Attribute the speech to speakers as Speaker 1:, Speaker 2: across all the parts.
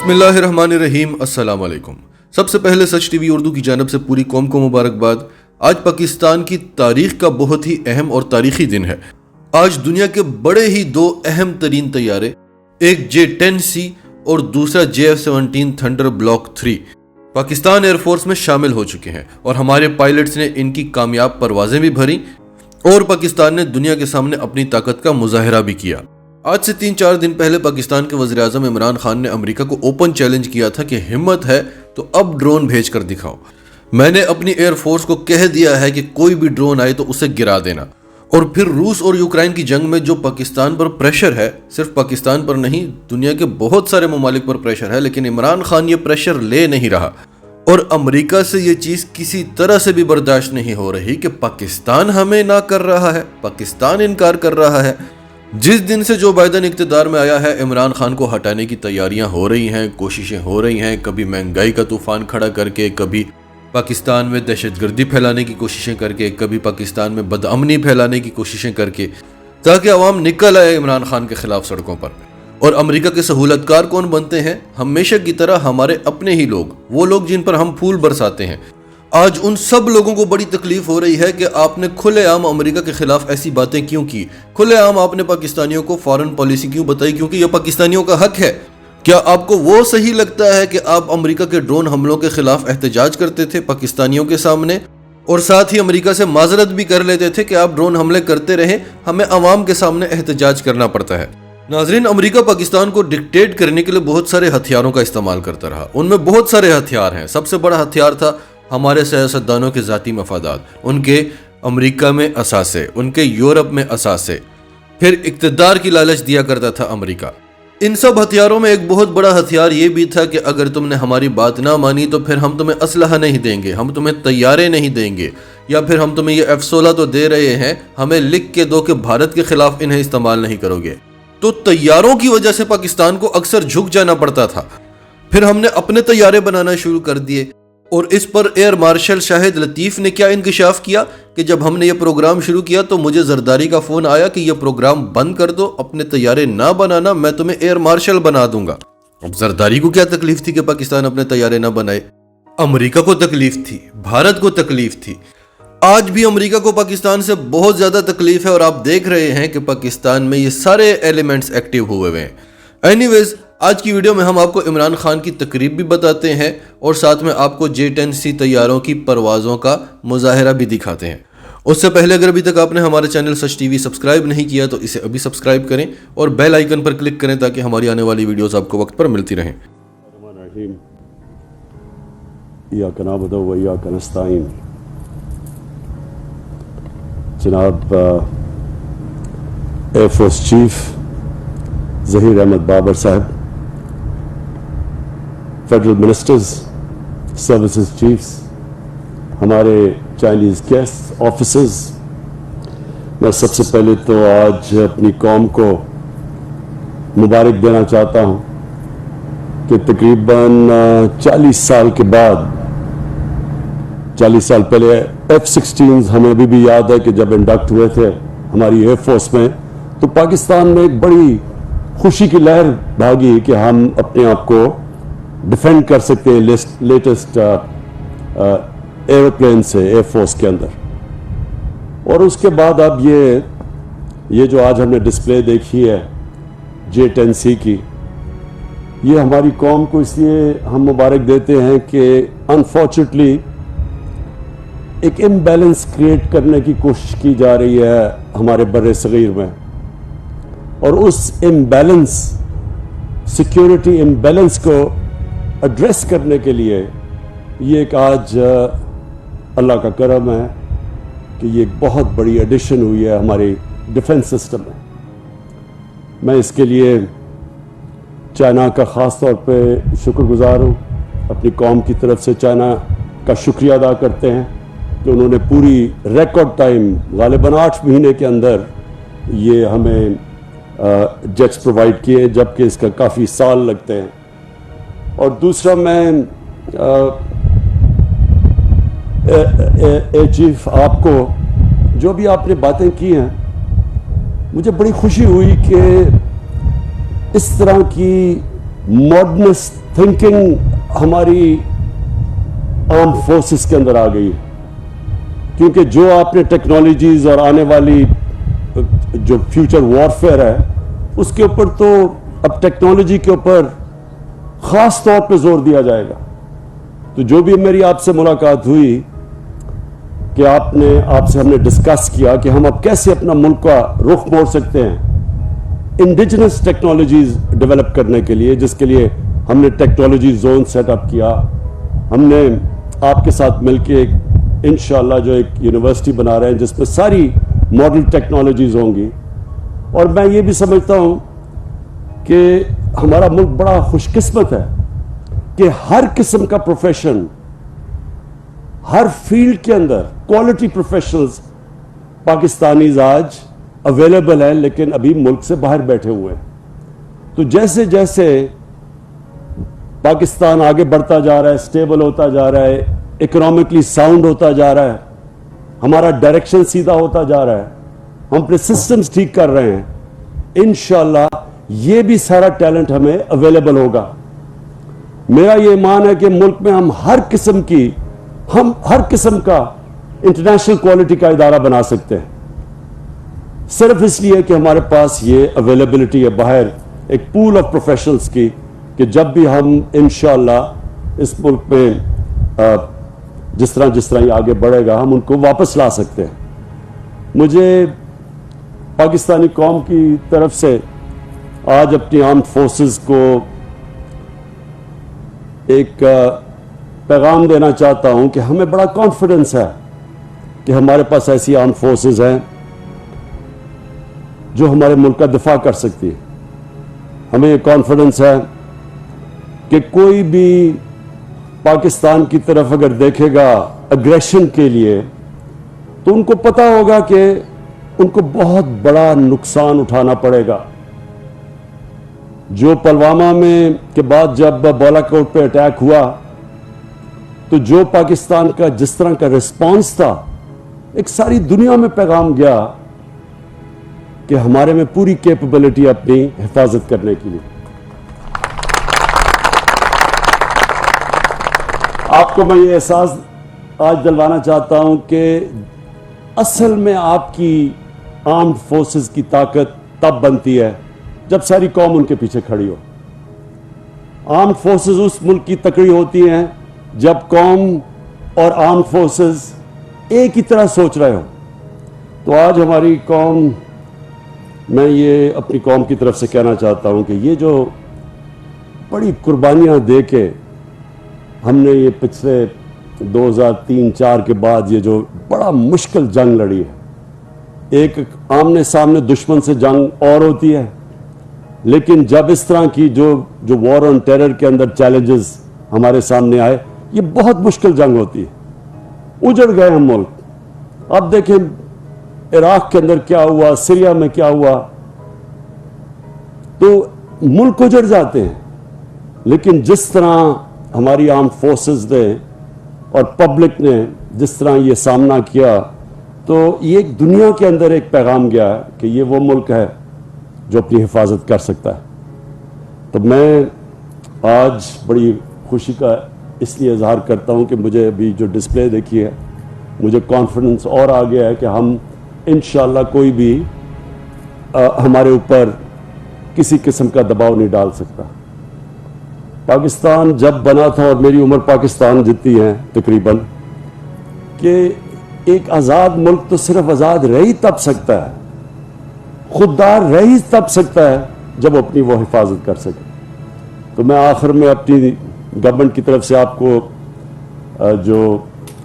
Speaker 1: बिस्मिल्लाहिर्रहमानिर्रहीम। अस्सलाम वालेकुम। सबसे पहले सच टीवी उर्दू की जानब से पूरी कौम को मुबारकबाद। आज पाकिस्तान की तारीख का बहुत ही अहम और तारीखी दिन है। आज दुनिया के बड़े ही दो अहम तरीन तैयारे, एक J-10C और दूसरा JF-17 thunder block 3 Pakistan air force में शामिल हो चुके हैं और हमारे पायलट्स ने इनकी कामयाब परवाजें भी भरी और पाकिस्तान ने दुनिया के सामने अपनी ताकत का मुजाहरा भी किया। आज से 3-4 दिन पहले पाकिस्तान के वज़ीर आज़म इमरान खान ने अमेरिका को ओपन चैलेंज किया था कि हिम्मत है तो अब ड्रोन भेज कर दिखाओ। मैंने अपनी एयरफोर्स को कह दिया है कि कोई भी ड्रोन आए तो उसे गिरा देना। और फिर रूस और यूक्रेन की जंग में जो पाकिस्तान पर प्रेशर है, सिर्फ पाकिस्तान पर नहीं दुनिया के बहुत सारे ममालिक पर प्रेशर है, लेकिन इमरान खान ये प्रेशर ले नहीं रहा और अमेरिका से ये चीज़ किसी तरह से भी बर्दाश्त नहीं हो रही कि पाकिस्तान हमें ना कर रहा है, पाकिस्तान इनकार कर रहा है। जिस दिन से जो बाइडन इक़्तिदार में आया है, इमरान खान को हटाने की तैयारियां हो रही हैं, कोशिशें हो रही हैं, कभी महंगाई का तूफान खड़ा करके, कभी पाकिस्तान में दहशतगर्दी फैलाने की कोशिशें करके, कभी पाकिस्तान में बदअमनी फैलाने की कोशिशें करके, ताकि अवाम निकल आए इमरान खान के खिलाफ सड़कों पर। और अमेरिका के सहूलतकार कौन बनते हैं? हमेशा की तरह हमारे अपने ही लोग, वो लोग जिन पर हम फूल बरसाते हैं। आज उन सब लोगों को बड़ी तकलीफ हो रही है कि आपने खुलेआम अमेरिका के खिलाफ ऐसी बातें क्यों की, खुलेआम आपने पाकिस्तानियों को फॉरेन पॉलिसी क्यों बताई, क्योंकि यह पाकिस्तानियों का हक है। क्या आपको वो सही लगता है कि आप अमेरिका के ड्रोन हमलों के खिलाफ एहतजाज करते थे पाकिस्तानियों के सामने और साथ ही अमेरिका से माजरत भी कर लेते थे कि आप ड्रोन हमले करते रहें, हमें अवाम के सामने एहतजाज करना पड़ता है? नाजरीन, अमेरिका पाकिस्तान को डिक्टेट करने के लिए बहुत सारे हथियारों का इस्तेमाल करता रहा। उनमें बहुत सारे हथियार हैं। सबसे बड़ा हथियार था हमारे सियासतदानों के ज़ाती मफादात, उनके अमेरिका में असासे, उनके यूरोप में असासे, फिर इक़्तिदार की लालच दिया करता था अमेरिका। इन सब हथियारों में एक बहुत बड़ा हथियार ये भी था कि अगर तुमने हमारी बात ना मानी तो फिर हम तुम्हें असलहा नहीं देंगे, हम तुम्हें तैयारे नहीं देंगे, या फिर हम तुम्हें ये F-16 तो दे रहे हैं, हमें लिख के दो कि भारत के खिलाफ इन्हें इस्तेमाल नहीं करोगे। तो तैयारों की वजह से पाकिस्तान को अक्सर झुक जाना पड़ता था। फिर हमने अपने तैयारे बनाना शुरू कर दिए और इस पर एयर मार्शल शाहिद लतीफ़ ने क्या इंकशाफ किया कि जब हमने ये प्रोग्राम शुरू किया तो मुझे जरदारी का फ़ोन आया कि ये प्रोग्राम बंद कर दो, अपने तैयारे ना बनाना, मैं तुम्हें एयर मार्शल बना दूंगा। अब जरदारी को क्या तकलीफ थी कि पाकिस्तान अपने तैयारे ना बनाए? अमेरिका को तकलीफ थी, भारत को तकलीफ थी। आज भी अमेरिका को पाकिस्तान से बहुत ज़्यादा तकलीफ है और आप देख रहे हैं कि पाकिस्तान में ये सारे एलिमेंट्स एक्टिव हुए हुए हैं। एनीवेज, आज की वीडियो में हम आपको इमरान खान की तकरीब भी बताते हैं और साथ में आपको J-10C तैयारों की परवाज़ों का मुजाहरा भी दिखाते हैं। उससे पहले अगर अभी तक आपने हमारे चैनल सच टीवी सब्सक्राइब नहीं किया तो इसे अभी सब्सक्राइब करें और बेल आइकन पर क्लिक करें ताकि हमारी आने वाली वीडियोस आपको वक्त पर मिलती रहें।
Speaker 2: जनाब एयरफोर्स चीफ ज़हीर अहमद बाबर साहब, फेडरल मिनिस्टर्स, सर्विसेज चीफ्स, हमारे चाइनीज़ गेस्ट ऑफिसर्स, मैं सबसे पहले तो आज अपनी कौम को मुबारक देना चाहता हूँ कि तकरीबन 40 साल के बाद, 40 साल पहले F-16 हमें अभी भी याद है कि जब इंडक्ट हुए थे हमारी एयरफोर्स में तो पाकिस्तान में एक बड़ी खुशी की लहर भागी कि हम अपने आप को डिफेंड कर सकते हैं लेटेस्ट एरोप्लेन से एयरफोर्स के अंदर। और उसके बाद अब ये जो आज हमने डिस्प्ले देखी है J-10C की, ये हमारी कौम को इसलिए हम मुबारक देते हैं कि अनफॉर्चुनेटली एक इम्बैलेंस क्रिएट करने की कोशिश की जा रही है हमारे बर्रे सगीर में, और उस इम्बैलेंस, सिक्योरिटी इम्बैलेंस को एड्रेस करने के लिए ये एक आज अल्लाह का करम है कि ये एक बहुत बड़ी एडिशन हुई है हमारे डिफेंस सिस्टम में। मैं इसके लिए चाइना का ख़ास तौर पे शुक्रगुजार हूँ। अपनी कौम की तरफ से चाइना का शुक्रिया अदा करते हैं कि उन्होंने पूरी रिकॉर्ड टाइम, गालिबन 8 महीने के अंदर ये हमें जेट्स प्रोवाइड किए, जबकि इसका काफ़ी साल लगते हैं। और दूसरा, मैं चीफ आपको जो भी आपने बातें की हैं, मुझे बड़ी खुशी हुई कि इस तरह की मॉडर्निस्ट تھنکنگ ہماری آرم فورسز کے اندر آ گئی ہے، کیونکہ جو آپ نے ٹیکنالوجیز اور آنے والی جو فیوچر وارفیئر ہے اس کے اوپر تو اب ٹیکنالوجی کے اوپر خاص طور پہ زور دیا جائے گا. تو جو بھی میری آپ سے ملاقات ہوئی کہ آپ سے ہم نے ڈسکس کیا کہ ہم اب کیسے اپنا ملک کا رخ موڑ سکتے ہیں انڈیجنس ٹیکنالوجیز ڈیولپ کرنے کے لیے، جس کے لیے ہم نے ٹیکنالوجی زون سیٹ اپ کیا. ہم نے آپ کے ساتھ مل کے انشاءاللہ جو ایک یونیورسٹی بنا رہے ہیں جس میں ساری ماڈل ٹیکنالوجیز ہوں گی. اور میں یہ بھی سمجھتا ہوں کہ ہمارا ملک بڑا خوش قسمت ہے کہ ہر قسم کا پروفیشن، ہر فیلڈ کے اندر کوالٹی پروفیشنلز پاکستانیز آج اویلیبل ہیں، لیکن ابھی ملک سے باہر بیٹھے ہوئے ہیں. تو جیسے جیسے پاکستان آگے بڑھتا جا رہا ہے، سٹیبل ہوتا جا رہا ہے، اکنامکلی ساؤنڈ ہوتا جا رہا ہے، ہمارا ڈائریکشن سیدھا ہوتا جا رہا ہے، ہم اپنے سسٹمز ٹھیک کر رہے ہیں، انشاءاللہ یہ بھی سارا ٹیلنٹ ہمیں اویلیبل ہوگا. میرا یہ ایمان ہے کہ ملک میں ہم ہر قسم کا انٹرنیشنل کوالٹی کا ادارہ بنا سکتے ہیں، صرف اس لیے کہ ہمارے پاس یہ اویلیبلٹی ہے باہر ایک پول آف پروفیشنلز کی، کہ جب بھی ہم انشاءاللہ اس ملک میں جس طرح یہ آگے بڑھے گا ہم ان کو واپس لا سکتے ہیں. مجھے پاکستانی قوم کی طرف سے آج اپنی آرمڈ فورسز کو ایک پیغام دینا چاہتا ہوں کہ ہمیں بڑا کانفیڈنس ہے کہ ہمارے پاس ایسی آرمڈ فورسز ہیں جو ہمارے ملک کا دفاع کر سکتی ہے. ہمیں یہ کانفیڈنس ہے کہ کوئی بھی پاکستان کی طرف اگر دیکھے گا اگریشن کے لیے تو ان کو پتا ہوگا کہ ان کو بہت بڑا نقصان اٹھانا پڑے گا. جو پلوامہ میں کے بعد جب بالا کوٹ پہ اٹیک ہوا تو جو پاکستان کا جس طرح کا رسپانس تھا، ایک ساری دنیا میں پیغام گیا کہ ہمارے میں پوری کیپبلٹی اپنی حفاظت کرنے کے لیے. آپ کو میں یہ احساس آج دلوانا چاہتا ہوں کہ اصل میں آپ کی آرمڈ فورسز کی طاقت تب بنتی ہے جب ساری قوم ان کے پیچھے کھڑی ہو. آرمڈ فورسز اس ملک کی تکڑی ہوتی ہیں جب قوم اور آرمڈ فورسز ایک ہی طرح سوچ رہے ہو. تو آج ہماری قوم، میں یہ اپنی قوم کی طرف سے کہنا چاہتا ہوں کہ یہ جو بڑی قربانیاں دے کے ہم نے یہ پچھلے 2003-4 کے بعد یہ جو بڑا مشکل جنگ لڑی ہے، ایک آمنے سامنے دشمن سے جنگ اور ہوتی ہے، لیکن جب اس طرح کی جو وار آن ٹیرر کے اندر چیلنجز ہمارے سامنے آئے، یہ بہت مشکل جنگ ہوتی ہے. اجڑ گئے ہم ملک. اب دیکھیں عراق کے اندر کیا ہوا، سیریا میں کیا ہوا، تو ملک اجڑ جاتے ہیں. لیکن جس طرح ہماری آرمڈ فورسز نے اور پبلک نے جس طرح یہ سامنا کیا، تو یہ ایک دنیا کے اندر ایک پیغام گیا کہ یہ وہ ملک ہے جو اپنی حفاظت کر سکتا ہے. تو میں آج بڑی خوشی کا اس لیے اظہار کرتا ہوں کہ مجھے ابھی جو ڈسپلے دیکھی ہے، مجھے کانفیڈنس اور آ گیا ہے کہ ہم انشاءاللہ کوئی بھی ہمارے اوپر کسی قسم کا دباؤ نہیں ڈال سکتا. پاکستان جب بنا تھا، اور میری عمر پاکستان جتنی ہے تقریباً، کہ ایک آزاد ملک تو صرف آزاد رہ ہی تب سکتا ہے، خوددار رہ ہی تب سکتا ہے جب اپنی وہ حفاظت کر سکے. تو میں آخر میں اپنی گورنمنٹ کی طرف سے آپ کو جو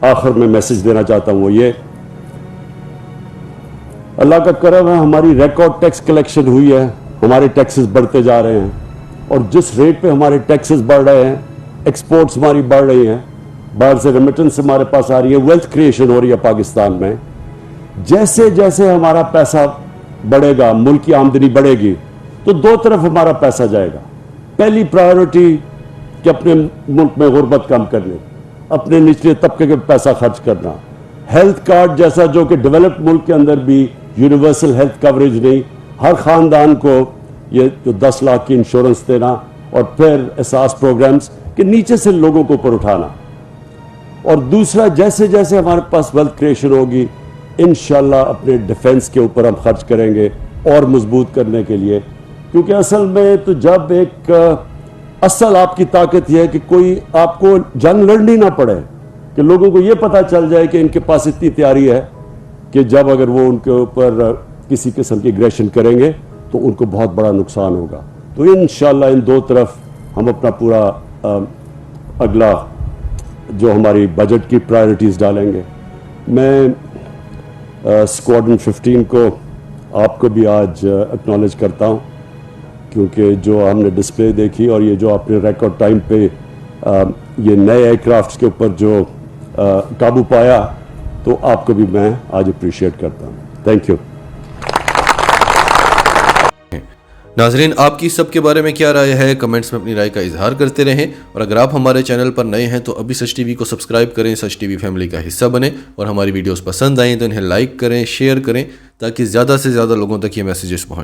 Speaker 2: آخر میں میسج دینا چاہتا ہوں وہ یہ، اللہ کا کرم ہے، ہماری ریکارڈ ٹیکس کلیکشن ہوئی ہے، ہمارے ٹیکسز بڑھتے جا رہے ہیں، اور جس ریٹ پہ ہمارے ٹیکسز بڑھ رہے ہیں، ایکسپورٹس ہماری بڑھ رہی ہیں، باہر سے ریمیٹنس ہمارے پاس آ رہی ہے، ویلتھ کریشن ہو رہی ہے پاکستان میں. جیسے جیسے ہمارا پیسہ بڑھے گا، ملک کی آمدنی بڑھے گی، تو دو طرف ہمارا پیسہ جائے گا. پہلی پرائیورٹی کہ اپنے ملک میں غربت کم کرنے، اپنے نچلے طبقے کے پیسہ خرچ کرنا، ہیلتھ کارڈ جیسا جو کہ ڈیولپڈ ملک کے اندر بھی یونیورسل ہیلتھ کوریج نہیں، ہر خاندان کو یہ جو 10 لاکھ کی انشورنس دینا، اور پھر احساس پروگرامز کہ نیچے سے لوگوں کو اوپر اٹھانا. اور دوسرا جیسے جیسے ہمارے پاس ویلتھ کریشن ہوگی انشاءاللہ اپنے ڈیفنس کے اوپر ہم خرچ کریں گے اور مضبوط کرنے کے لیے. کیونکہ اصل میں تو جب ایک اصل آپ کی طاقت یہ ہے کہ کوئی آپ کو جنگ لڑنی نہ پڑے, کہ لوگوں کو یہ پتہ چل جائے کہ ان کے پاس اتنی تیاری ہے کہ جب اگر وہ ان کے اوپر کسی قسم کی اگریشن کریں گے تو ان کو بہت بڑا نقصان ہوگا. تو انشاءاللہ ان دو طرف ہم اپنا پورا اگلا جو ہماری بجٹ کی پرائرٹیز ڈالیں گے. میں اسکواڈرن 15 کو آپ کو بھی آج اکنالج کرتا ہوں, کیونکہ جو ہم نے ڈسپلے دیکھی اور یہ جو آپ نے ریکارڈ ٹائم پہ یہ نئے ایئر کرافٹس کے اوپر جو قابو پایا, تو آپ کو بھی میں آج اپریشیٹ کرتا ہوں. Thank you.
Speaker 1: ناظرین, آپ کی سب کے بارے میں کیا رائے ہے؟ کمنٹس میں اپنی رائے کا اظہار کرتے رہیں, اور اگر آپ ہمارے چینل پر نئے ہیں تو ابھی سچ ٹی وی کو سبسکرائب کریں, سچ ٹی وی فیملی کا حصہ بنیں, اور ہماری ویڈیوز پسند آئیں تو انہیں لائک کریں, شیئر کریں, تاکہ زیادہ سے زیادہ لوگوں تک یہ میسیجز پہنچ